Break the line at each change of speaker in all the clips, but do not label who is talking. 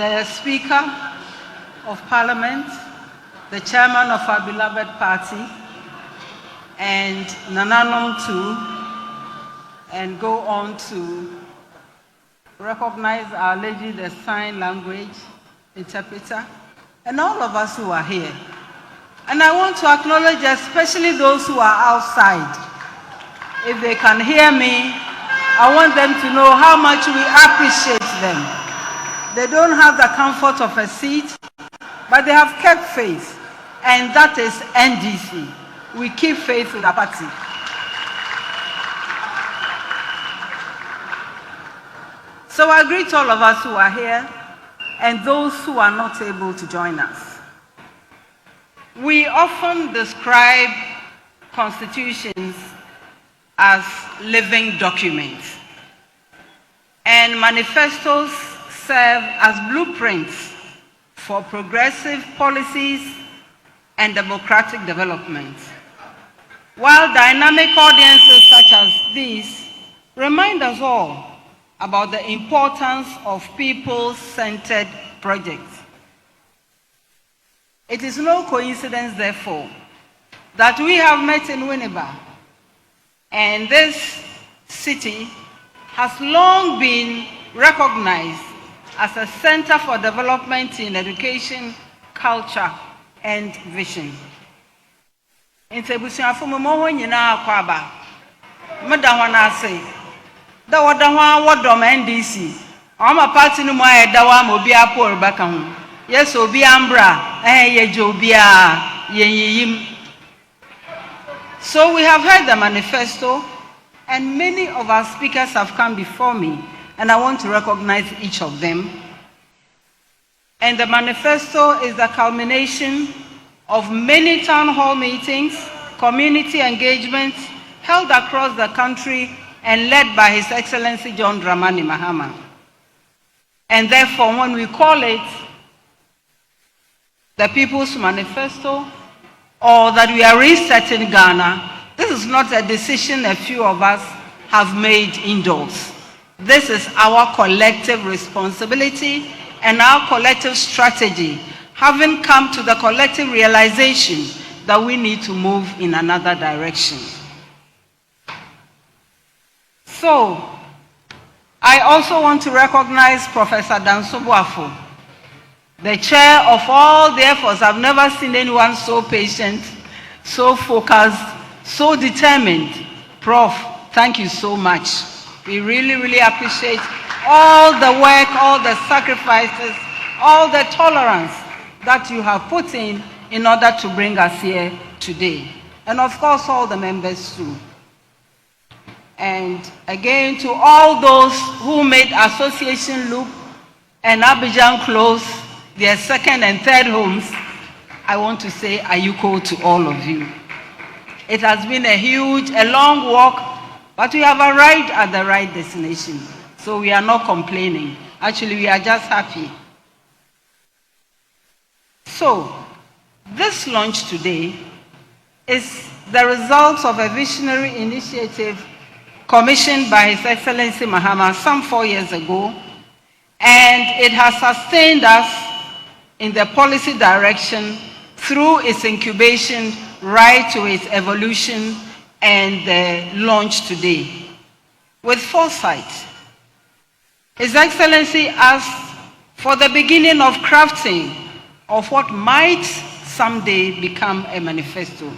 the Speaker of Parliament, the Chairman of our beloved party, and Naana too, and go on to recognize our lady, the sign language interpreter, and all of us who are here. And I want to acknowledge especially those who are outside. If they can hear me, I want them to know how much we appreciate them. They don't have the comfort of a seat, but they have kept faith, and that is NDC. We keep faith with our party. So I greet all of us who are here and those who are not able to join us. We often describe constitutions as living documents, and manifestos serve as blueprints for progressive policies and democratic development. While dynamic audiences such as these remind us all about the importance of people-centered projects. It is no coincidence, therefore, that we have met in Winneba, and this city has long been recognized as a center for development in education, culture, and vision. In Tebusiafo mo nyina akwaba. Medawana say, da wadawa wadom NDC. Oma party no mo edawa mo bia Paul baka ho. Yes obi ambra, ye jobia, yeyim. So we have heard the manifesto, and many of our speakers have come before me, and I want to recognize each of them. And the manifesto is the culmination of many town hall meetings, community engagements held across the country and led by His Excellency John Dramani Mahama. And therefore, when we call it the People's Manifesto, or that we are resetting Ghana, this is not a decision a few of us have made indoors. This is our collective responsibility and our collective strategy, having come to the collective realization that we need to move in another direction. So, I also want to recognize Professor Danso Boafo, the chair of all the efforts. I've never seen anyone so patient, so focused, so determined. Prof, thank you so much. We really, really appreciate all the work, all the sacrifices, all the tolerance that you have put in order to bring us here today. And of course, all the members too. And again, to all those who made Association Loop and Abidjan Close their second and third homes, I want to say ayuko to all of you. It has been a long walk, but we have arrived at the right destination. So we are not complaining. Actually, we are just happy. So, this launch today is the result of a visionary initiative commissioned by His Excellency Mahama some 4 years ago, and it has sustained us in the policy direction through its incubation right to its evolution and the launch today. With foresight, His Excellency asked for the beginning of crafting of what might someday become a manifesto.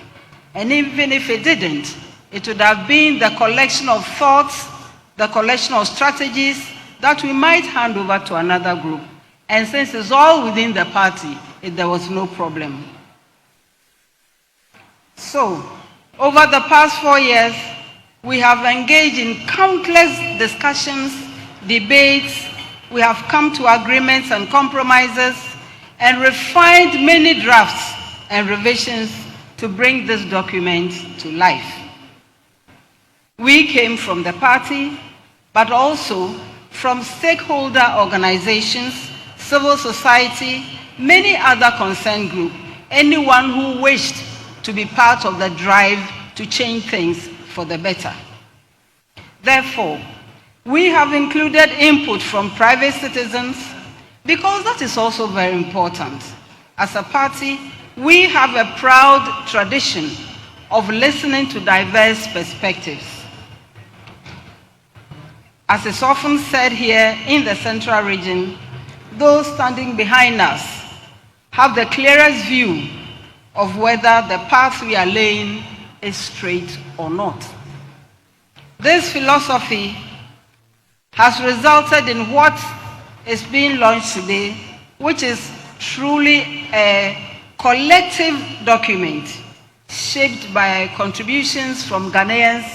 And even if it didn't, it would have been the collection of thoughts, the collection of strategies that we might hand over to another group. And since it's all within the party, there was no problem. So, over the past 4 years, we have engaged in countless discussions, debates. We have come to agreements and compromises and refined many drafts and revisions to bring this document to life. We came from the party, but also from stakeholder organizations, civil society, many other concerned groups, anyone who wished to be part of the drive to change things for the better. Therefore, we have included input from private citizens, Because that is also very important. As a party, we have a proud tradition of listening to diverse perspectives. As is often said here in the Central Region, those standing behind us have the clearest view of whether the path we are laying is straight or not. This philosophy has resulted in what is being launched today, which is truly a collective document shaped by contributions from Ghanaians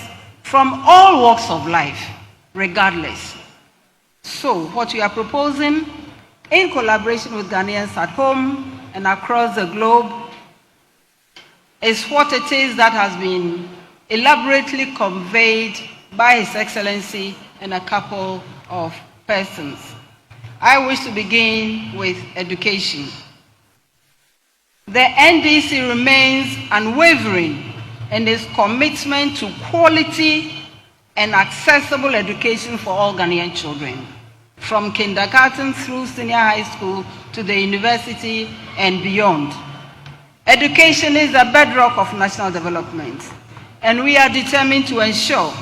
from all walks of life, regardless. So, what we are proposing, in collaboration with Ghanaians at home and across the globe, is what it is that has been elaborately conveyed by His Excellency and a couple of persons. I wish to begin with education. The NDC remains unwavering in its commitment to quality and accessible education for all Ghanaian children, from kindergarten through senior high school to the university and beyond. Education is the bedrock of national development, and we are determined to ensure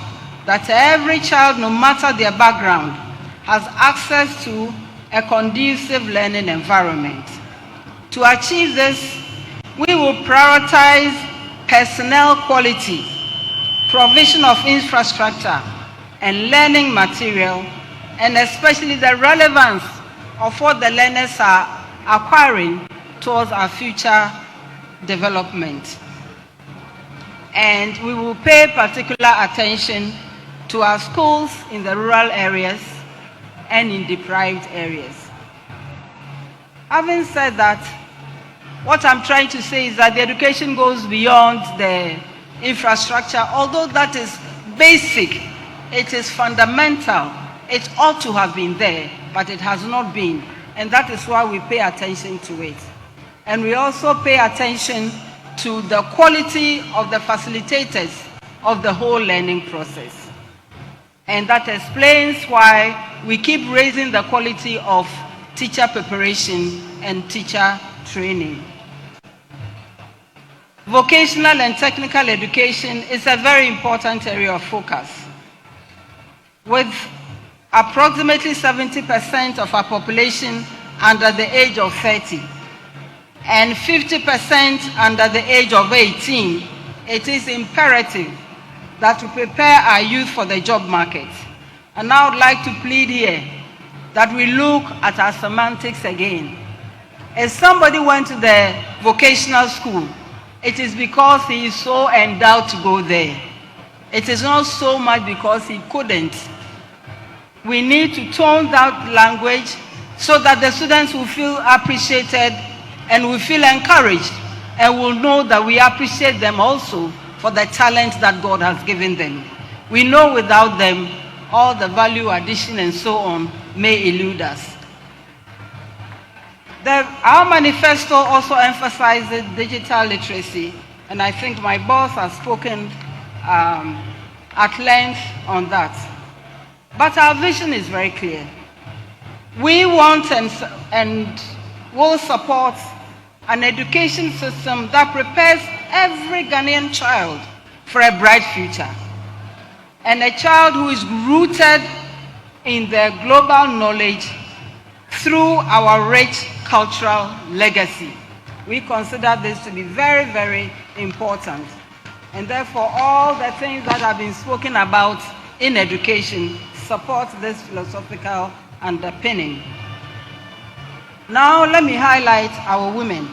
that every child, no matter their background, has access to a conducive learning environment. To achieve this, we will prioritize personnel quality, provision of infrastructure and learning material, and especially the relevance of what the learners are acquiring towards our future development. And we will pay particular attention to our schools in the rural areas and in deprived areas. Having said that, what I'm trying to say is that the education goes beyond the infrastructure. Although that is basic, it is fundamental. It ought to have been there, but it has not been. And that is why we pay attention to it. And we also pay attention to the quality of the facilitators of the whole learning process. And that explains why we keep raising the quality of teacher preparation and teacher training. Vocational and technical education is a very important area of focus. With approximately 70% of our population under the age of 30 and 50% under the age of 18, it is imperative that we prepare our youth for the job market. And I would like to plead here that we look at our semantics again. If somebody went to the vocational school, it is because he is so endowed to go there. It is not so much because he couldn't. We need to tone that language so that the students will feel appreciated and will feel encouraged and will know that we appreciate them also for the talent that God has given them. We know without them, all the value addition and so on may elude us. Our manifesto also emphasizes digital literacy, and I think my boss has spoken at length on that. But our vision is very clear. We want and will support an education system that prepares every Ghanaian child for a bright future, and a child who is rooted in their global knowledge through our rich cultural legacy. We consider this to be very, very important. And therefore, all the things that have been spoken about in education support this philosophical underpinning. Now, let me highlight our women.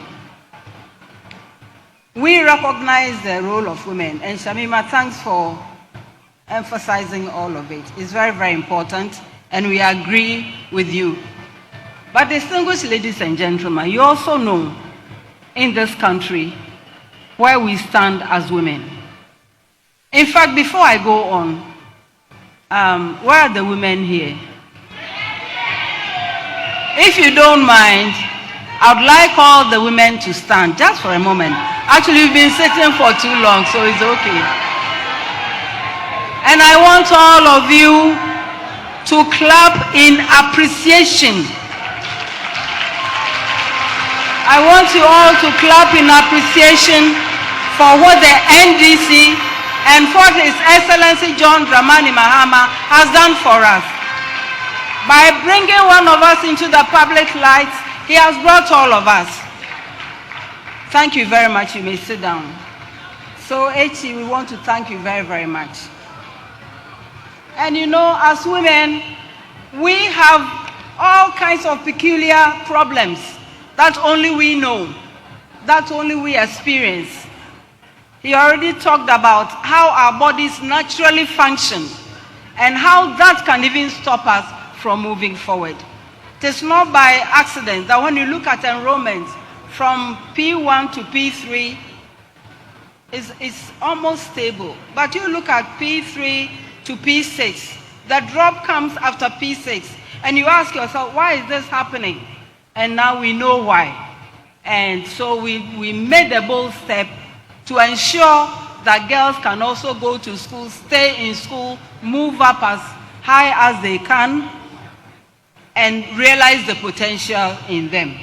We recognize the role of women, and Shamima, thanks for emphasizing all of it. It's very, very important, and we agree with you. But distinguished ladies and gentlemen, you also know in this country where we stand as women. In fact, before I go on, where are the women here? If you don't mind, I would like all the women to stand just for a moment. Actually, we've been sitting for too long, so it's okay. And I want all of you to clap in appreciation I want you all to clap in appreciation for what the NDC and what His Excellency John Dramani Mahama has done for us. By bringing one of us into the public light, he has brought all of us. Thank you very much. You may sit down. So, Echi, we want to thank you very, very much. And you know, as women, we have all kinds of peculiar problems that only we know, that only we experience. He already talked about how our bodies naturally function and how that can even stop us from moving forward. It is not by accident that when you look at enrollment from P1 to P3, it's almost stable. But you look at P3 to P6, the drop comes after P6. And you ask yourself, why is this happening? And now we know why. And so we made a bold step to ensure that girls can also go to school, stay in school, move up as high as they can, and realize the potential in them.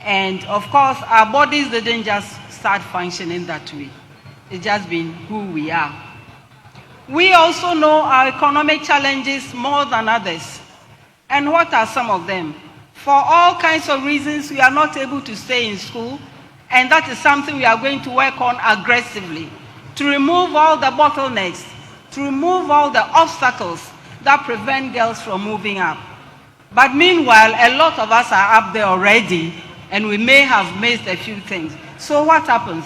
And of course, our bodies didn't just start functioning that way. It's just been who we are. We also know our economic challenges more than others. And what are some of them? For all kinds of reasons, we are not able to stay in school, and that is something we are going to work on aggressively, to remove all the bottlenecks, to remove all the obstacles that prevent girls from moving up. But meanwhile, a lot of us are up there already, and we may have missed a few things. So what happens?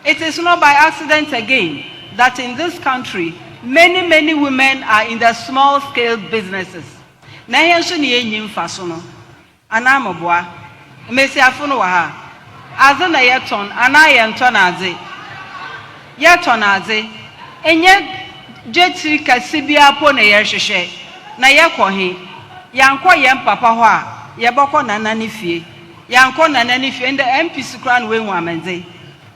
It is not by accident again that in this country, many women are in the small-scale businesses. Na yenso ni enyim faso no. Ana moboa. Mesiafo no wa ha. Aze na yeton, ana yenton aze. Yeton aze. Enye jetri kasibia po na yehwehwe. Na yekohe. Yanko yem papa ho a, yeboko nana ni fie. Yanko nana ni fie nde MP sukra no we hu amenze.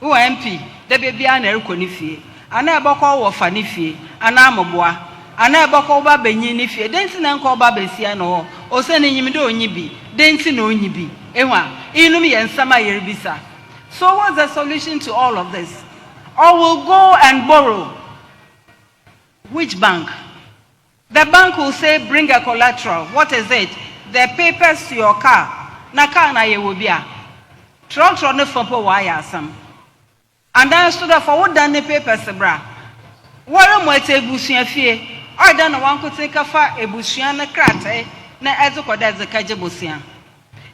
Wo MP, de bebia na eriko ni fie. Ana eboko wo fa ni fie. Ana moboa. Ana eboko ba benyi ni fie. Denti na nko ba besia no. O se ni nyimde onyibi. Denti na onyibi. Ehwa, inum ye nsama yerbisa. So what's the solution to all of this? Or we'll go and borrow. Which bank? The bank will say, bring a collateral. What is it? The papers to your car. Na car na ye wobia. Tro ne fompo wa ya asam. And then stood up for what done the papers bra. Wara mo ete ebusuan fie. Or dan na wan ko take afa ebusuan na krate na ezo koda zakaje bosia.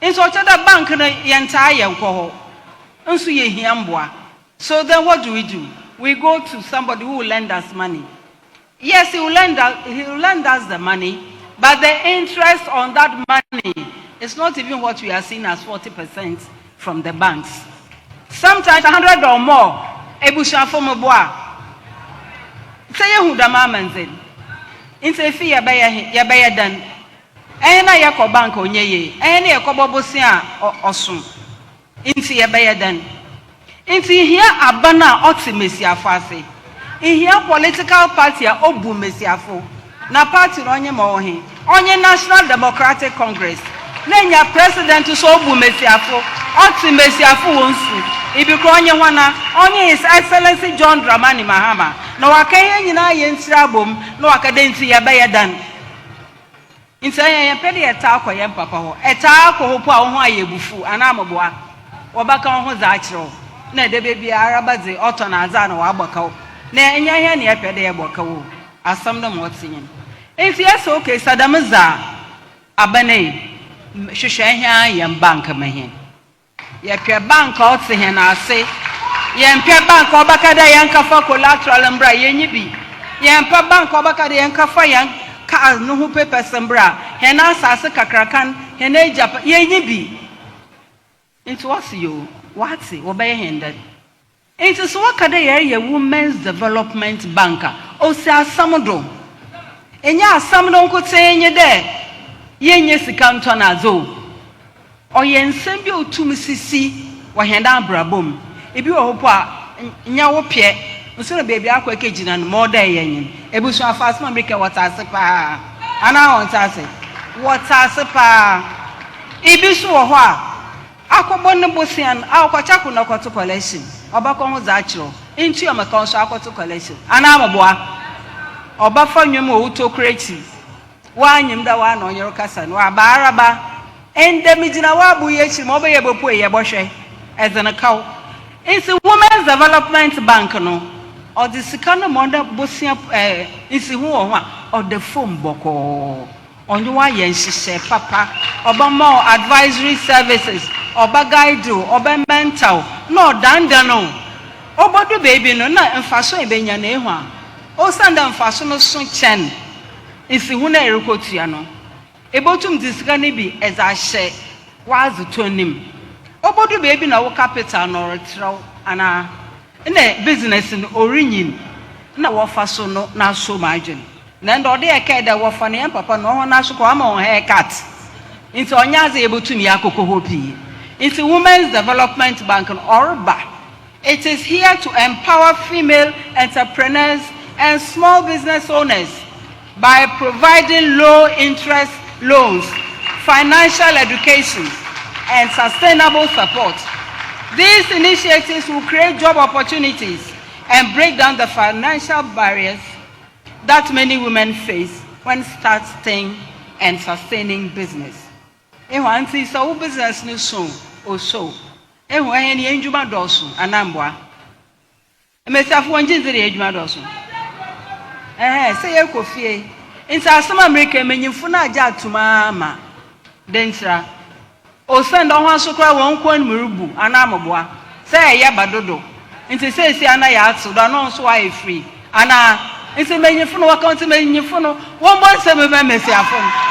In so the bank na yenta ye nkwo ho. Nso ye hia mboa. So then what do? We go to somebody who will lend us money. Yes, he will lend us the money, but the interest on that money is not even what we are seeing as 40% from the banks. Sometimes 100 or more. Ebusha for moboa. Say you da mamanzen. Inte fi ya baya dan. Ena ya ko bank onyeye. Ena ya ko bobosia osun. Inte ya baya dan. Inte here abana otimesi afase. Here political party a obu mesiafo. Na party no onye ma ohe. Onye National Democratic Congress. Nenya president so obu mesiafo. Oti mesiafo wonsu. Ibiko onye hwana. Onye His Excellency John Dramani Mahama. Na wakaye nyina ye ntira bom. Na wakade nti ya baya dan. Nti ye pede eta akwa ye papa ho. Eta akwa ho po a ho ayebufu ana amoboa. Wabaka ho za akiro. Na debe bia arabaze oto na aza na wagbaka. Na enya hia na yepede ye boka wo asam na motinyin enti yeso okay sadamza abane hwehwe hia ye bank mahin ye pye bank otse hia na ase ye pye bank obakada ye nkafa collateral mbra ye nyibi ye pye bank obakada ye nkafa ye ka no hu papers mbra he na asase kakrakan he na ejapa ye nyibi enti what's you what's it obey hindered. It is what a women's development banker. O say asamdo. Enya asamdo ko tenye de. Yenye sikanto na zo. O yensem bi otumi sisi wa henda brabom. Ebi wo hopo a nya wo pie. Nso na bebi akwa kegina no mo da yenyin. Ebusu afasma mbike watase pa. Ana wantase. Watase pa. Ibisu wɔ hɔ a akɔbɔ ne bosian a ɔkɔkya ko na kɔto collection ɔbɛkɔ ho za akyerɛ ntu ɔmɛkɔ nso akɔto collection ana amaboa ɔbɛfa nwom wɔ wuto kreti wanyim da wa na ɔnyɛ kasa no abaaraba endemi gyina wa abu yɛ kyiri ma ɔbɛyɛ bɔpo yɛ bɔhwɛ ɛdene kaw nsi Women's Development Bank no ɔde sika no ma ɔda bosia nsi ho wɔ ho a ɔde fom bɔkɔɔ ɔnye wa yɛ nhyehyɛ papa ɔbɛma advisory services ɔba guide ɔbɛ mental no ɔdanda no ɔbɔdo baby no na mfaso ebenya na ehu a ɔsanda mfaso no so kyɛn nsi ho na ɛrekotua no ebotum de sika ne bi ɛza hyɛ wazu tonim ɔbɔdo baby na wo capital no ɔretrɛw ana na business no orinyin na wɔfa so no na so margin na ndo de eke da wɔfa ne papa no ho na so ko ama on haircut nti onyaze ebotum ya kokoko hopi nti Women's Development Bank Orba, it is here to empower female entrepreneurs and small business owners by providing low interest loans, financial education, and sustainable support. These initiatives will create job opportunities and break down the financial barriers that many women face when starting and sustaining business. Ewa nti so business ni so o so. Ewa hen ye ndwuma doso anambwa. Emesafo njinzire edwuma doso. Se ye kofie. Nti asema America emenyimfo na agya atuma ama. Densra. O send on so kra won kwan murubu anamboa. Se ye badodo. Nti se si ana ya atso do no so wa free. Ana nti menyimfo no account menyimfo no won bon se me mesiafo.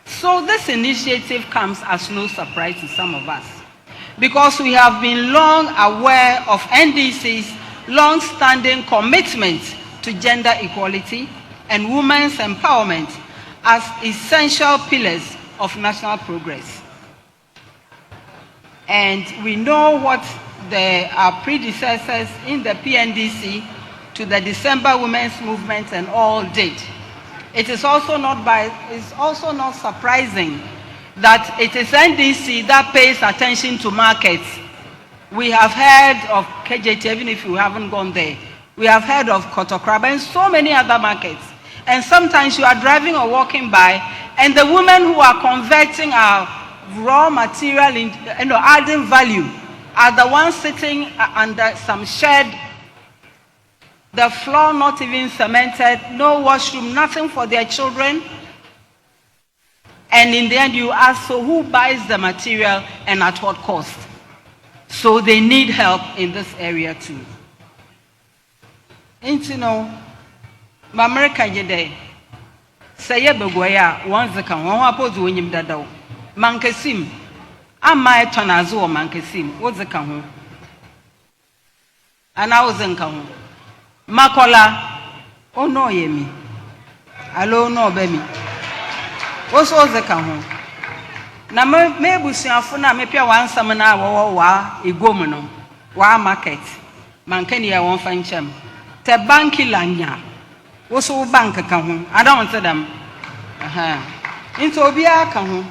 So this initiative comes as no surprise to some of us because we have been long aware of NDC's long-standing commitment to gender equality and women's empowerment as essential pillars of national progress. And we know what our predecessors in the PNDC to the December Women's Movement and all did. It is also not surprising that it is NDC that pays attention to markets. We have heard of KJT, even if you haven't gone there. We have heard of Kotokraba and so many other markets. And sometimes you are driving or walking by, and the women who are converting our raw material into adding value are the ones sitting under some shed, the floor not even cemented, no washroom, nothing for their children. And in the end you ask, so who buys the material and at what cost? So they need help in this area too. And you know, America jede say begoya once kan won apose wonyim dadaw mankesim ama etonazo o mankesim wozeka ho ana wozenka ho makola ono yemi alo no be mi woso wozeka ho na mebusuafo na mepia wansam na wa egom no wa market mankani ya won fanchem te banki lanya woso bank ka ho I don't want them into obiara ka ho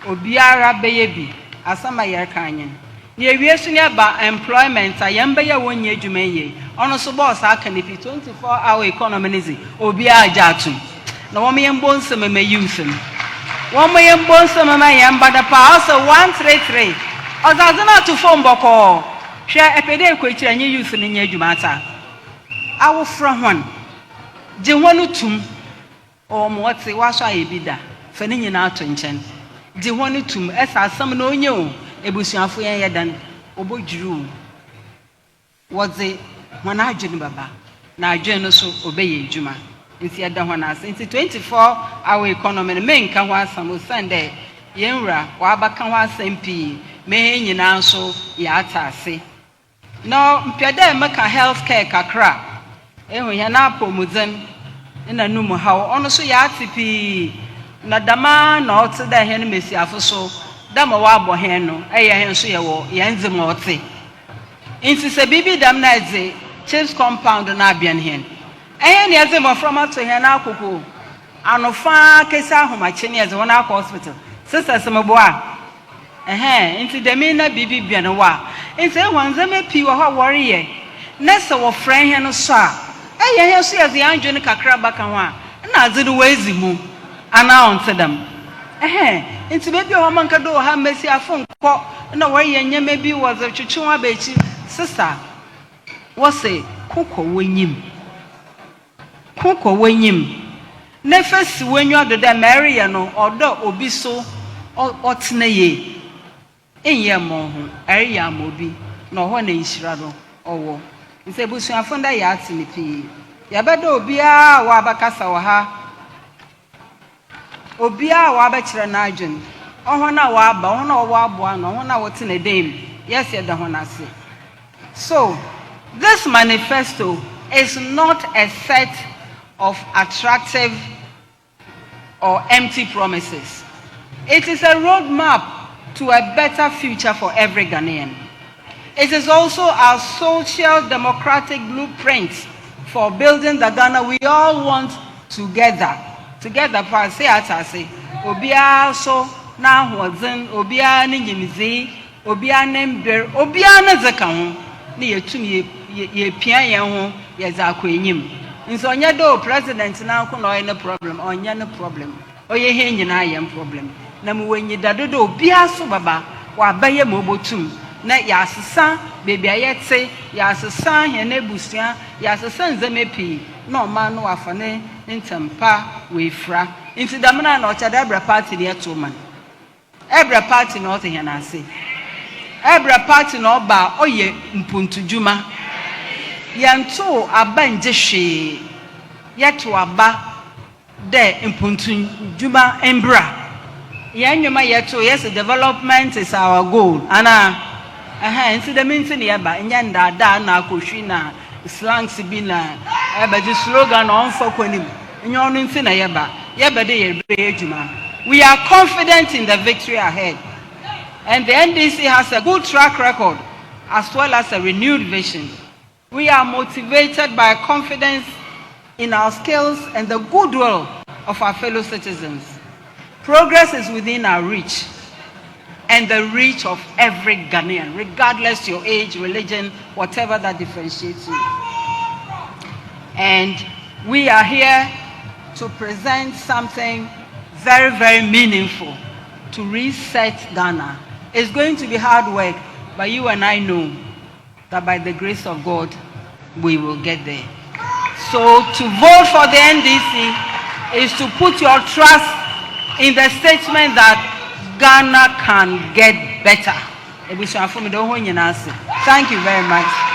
obiara beye bi asama yer kanyen na ewiese ne ba employment ayembe ye wonye adwuma ye ono so boss aka ne 24-hour economy nizi obiara jatu na wo me mbonsem me youth no wo me mbonsem ma yemba da pa also 133 ozazana to phone boko hwe epede ekwechira nye youth ne nya adwuma ata awo from one je wonu tum o mo wote waso ayebida fa ne nyina ato nchen je wonu tum esa asam na onye o ebusuafo yen yedan obodwuru woze wana adwene baba na adwene no so obeye adwuma nti yeda ho na ase nti 24-hour economy no menka ho asam o sande yenwura wa abaka ho asam pi me nyina so ya atase no mpede meka healthcare kakra ehu ya na apomudzen na numu hawo ono so ya atipi na dama na ote da hen mesiafo so dama wa abo hen no eye hen so ye wo ye nzem ote inti se bibi dam na eze Chiefs compound na abian hen. Eye ne ze mo from to hen akoko. Anofa kesa homache ne ze wona hospital. Sisters mo a. Into the mina bibi bian wa. Into wanze me pi wo ho worry ye. Nessa wo friend hen no so a. Eye he so ye ze anjo ne kakra baka ho a. Na ze do wezi mu. Ana on them. Into baby o man ka do ha mesi afon ko na worry ye nyame bi was a twetwe ba echi. Sister, what say? Koko wenyim. Koko wenyim. Nefes wenyu adoda Mary no odo obi so otena ye. Enye mo ho, eri ya mo bi na ho na nhira do owo. Nse busuafo nda ya atini pi. Ya beda obi a wa abakasa wo ha. Obi a wa abakire na adwen. Oho na wa aba, oho na wo aboa no, oho na wo tena dem. Yes, ye da ho na se. So, this manifesto is not a set of attractive or empty promises. It is a roadmap to a better future for every Ghanaian. It is also our social democratic blueprint for building the Ghana we all want together. Together, for say atase, obia so na hozen, obia ni nyimizi, obia nember, obia na zeka ho. Ni yetumi ye pia ye ho ye za akwenyim nso onye do president na nko no any problem onye no problem oye he nyina ye problem na mu wenyi dadodo obi aso baba wa baye mobotum na ya asesa bebi ayete ya asesa he na busia ya asesa nzemepi na oma no afane ntempa we fra nti damna na ochada ebra party de to man ebra party na ote he na ase Ebra party no ba oye mpuntujuma yanto aba nje hwe yeto aba de mpuntujuma embra yanwuma yeto yes development is our goal ana nti the means ne yaba nyanda da na akohwi na slangs bi na eba di slogan on for kwanim nyono nti na yaba de yebe adwuma. We are confident in the victory ahead. And the NDC has a good track record as well as a renewed vision. We are motivated by confidence in our skills and the goodwill of our fellow citizens. Progress is within our reach and the reach of every Ghanaian, regardless your age, religion, whatever that differentiates you. And we are here to present something very, very meaningful to reset Ghana. It's going to be hard work, but you and I know that by the grace of God, we will get there. So to vote for the NDC is to put your trust in the statement that Ghana can get better. Thank you very much.